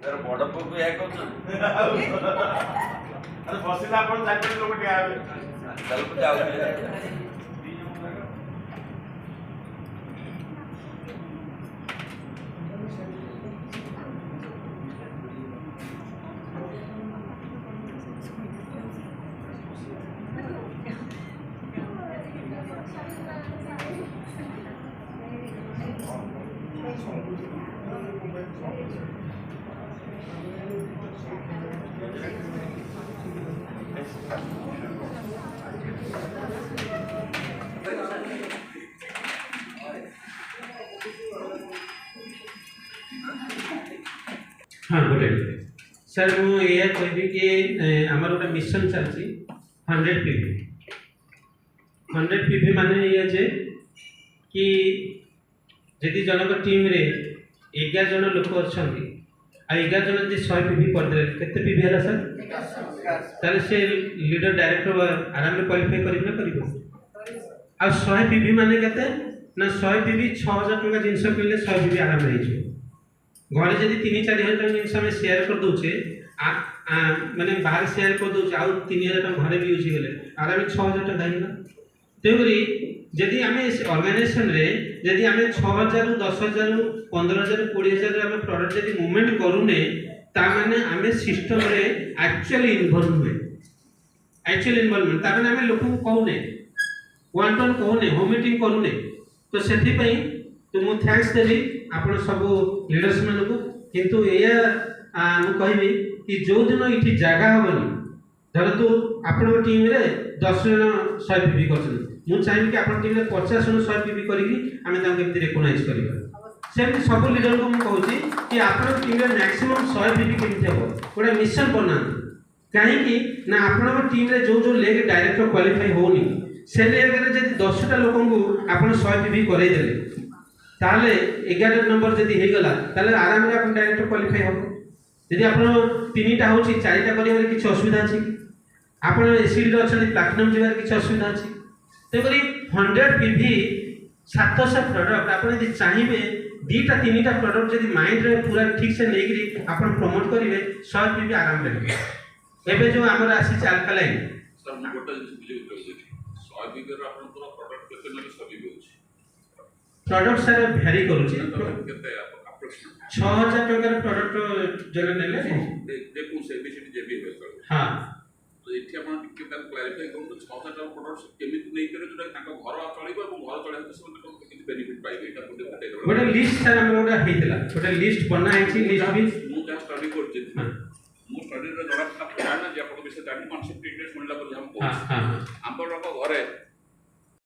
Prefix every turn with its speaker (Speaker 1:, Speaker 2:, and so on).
Speaker 1: ତାର ବଡ଼ ପୁଅକୁ ଏହା କରୁଛନ୍ତି।
Speaker 2: ଆରେ ବସିଲା ଆପଣ ଚାରି ଲୋକ ଠିଆ ହେବେ।
Speaker 1: ତାକୁ ଯାଉଥିଲେ
Speaker 3: हाँ गोटे सर मुझे कहबी कि आमर गोटे मिशन चलती 100 पीवी 100 पीवी माने ये जे कि यदि जनक टीम रे 11 जन लोक अच्छा 11 जन यदि 100 पीवी करदे केते पीवी है सर ताले से लीडर डायरेक्टर आराम रे क्वालिफाई करिना करिवो आ 100 पीवी माने केते ना 100 पीवी 6000 टका जिंस किनले 100 पीवी आराम रे हिजो घरे जदि 3-4 हजार टका जिनस आम सेयार कर दूचे माने बाहर सेयार कर दूचे आउ 3000 टका घरे भी यूज गले आराम 6000 टका हिना तेगरी जदि आम ऑर्गेनाइजेशन रे जदि आम 6000 10000 15000 20000 आम प्रोडक्ट जदि मूवमेंट करूने ता माने आम सिस्टम रे एक्चुअली इन्वॉल्वमेंट ता माने आम लोक को कहूने वन टन कहूने होम मीटिंग करूने तो सेथि पई तो मु थैंक्स देली आपण सब लीडर्स मान को किंतु या मु कहबी कि जो दिन इठी जगह होबनी धर तो आपण टीम रे 10 जन 100 पीवी करछन मु चाहि कि आपण टीम रे 50 जन 100 पीवी करिकि आमे तां केमति रिकॉग्नाइज करबा सेम सब लीडर को मु कहूची कि आपण टीम रे मैक्सिमम 100 पीवी केमति हो गोटे मिशन बना काहे कि ना आपण टीम रे जो लेग डायरेक्टर क्वालिफाई होनी से लेग रे जदि 10 टा लोकन को आपण 100 पीवी करै देले ताले 11 नंबर जदि हे गला ताले आराम रे अपन डायरेक्टर क्वालिफाई हो जदि अपन तीनटा होची चारिटा करिवार किछ असुविधा अछि अपन एसिड रे अछन प्लैटिनम जेबार किछ असुविधा अछि ते करी 100 पीवी 700 प्रोडक्ट अपन जदि चाहिबे दीटा तीनटा प्रोडक्ट जदि माइंड रे पूरा ठीक से नेगिरी अपन प्रमोट करिवे 100 पीवी आराम रे एबे जो हमर आसी अल्कालाइन
Speaker 4: सर मैं गोटा बुझे 100 पीवी रो अपन पूरा प्रोडक्ट केते न 100 पीवी होची
Speaker 3: प्रोडक्ट सर भेरी करूची
Speaker 4: केते अप्रोक्सीमेट
Speaker 3: 6000 टका प्रोडक्ट जने नेले
Speaker 4: देखू से बेसिटी जेबी है सर
Speaker 3: हां
Speaker 4: तो इथे आपण टिके तार क्लैरिफाई करू 6000 टका प्रोडक्ट केमिति नै करे जोटा ताका घर चलिबो और घर चले तो से किछि बेनिफिट पाइबे एटा कोते बतेइ
Speaker 3: गोटे लिस्ट सर हमर गोटे हेतिला गोटे लिस्ट बना हेछि लिस्ट भी
Speaker 4: मु जा स्टडी करछि मु स्टडी रे जरा जाना जे आपण विषय जानि कॉन्सेप्ट डिटेल्स मिलला पर हम
Speaker 3: हां हां
Speaker 4: हम घरे